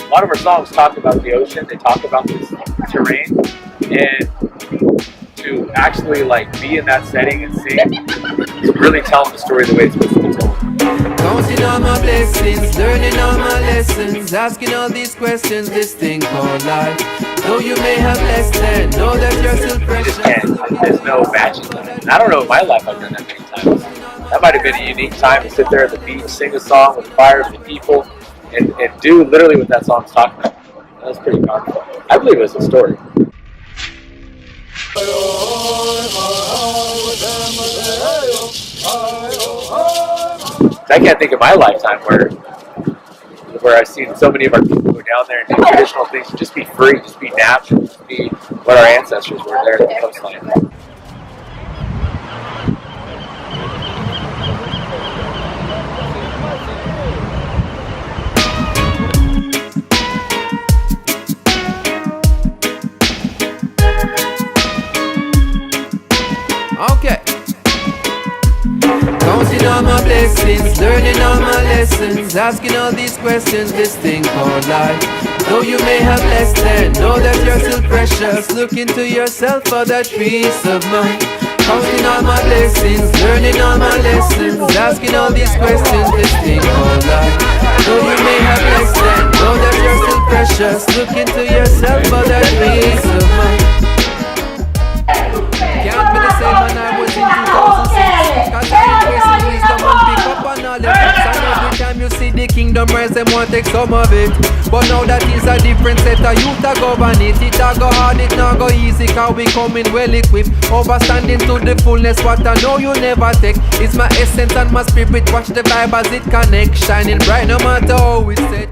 a lot of our songs talk about the ocean. They talk about this terrain, and to actually like be in that setting and sing, to really tell the story the way it's supposed to be told. Counting all my blessings, learning all my lessons, asking all these questions, this thing called life. Though you may have less than, know that you're still You precious. just can't. There's no matching that. And I don't know in my life I've done that many times. That might have been a unique time to sit there at the beach, sing a song with fire of the people, and do literally what that song's talking about. That was pretty powerful. I believe it was a story. I can't think of my lifetime where I've seen so many of our people go down there and do traditional things, just be free, just be natural, just be what our ancestors were there at the coastline. Okay. Counting all my blessings, learning all my lessons, asking all these questions, this thing called life. Though you may have less than, know that you're still precious. Look into yourself for that peace of mind. Counting all my blessings, learning all my lessons, asking all these questions, this thing called life. Though you may have less than, know that you're still precious. Look into yourself for that peace of mind. Can't be the same man I was in 2006. Cause I increase in wisdom and pick up on all the books. And every time you see the kingdom rise, them want take some of it. But now that is a different set of youth a govern it. It a go hard, it not go easy, cause we coming well equipped. Overstanding to the fullness, what I know you never take. It's my essence and my spirit, watch the vibe as it connect. Shining bright no matter how it's set.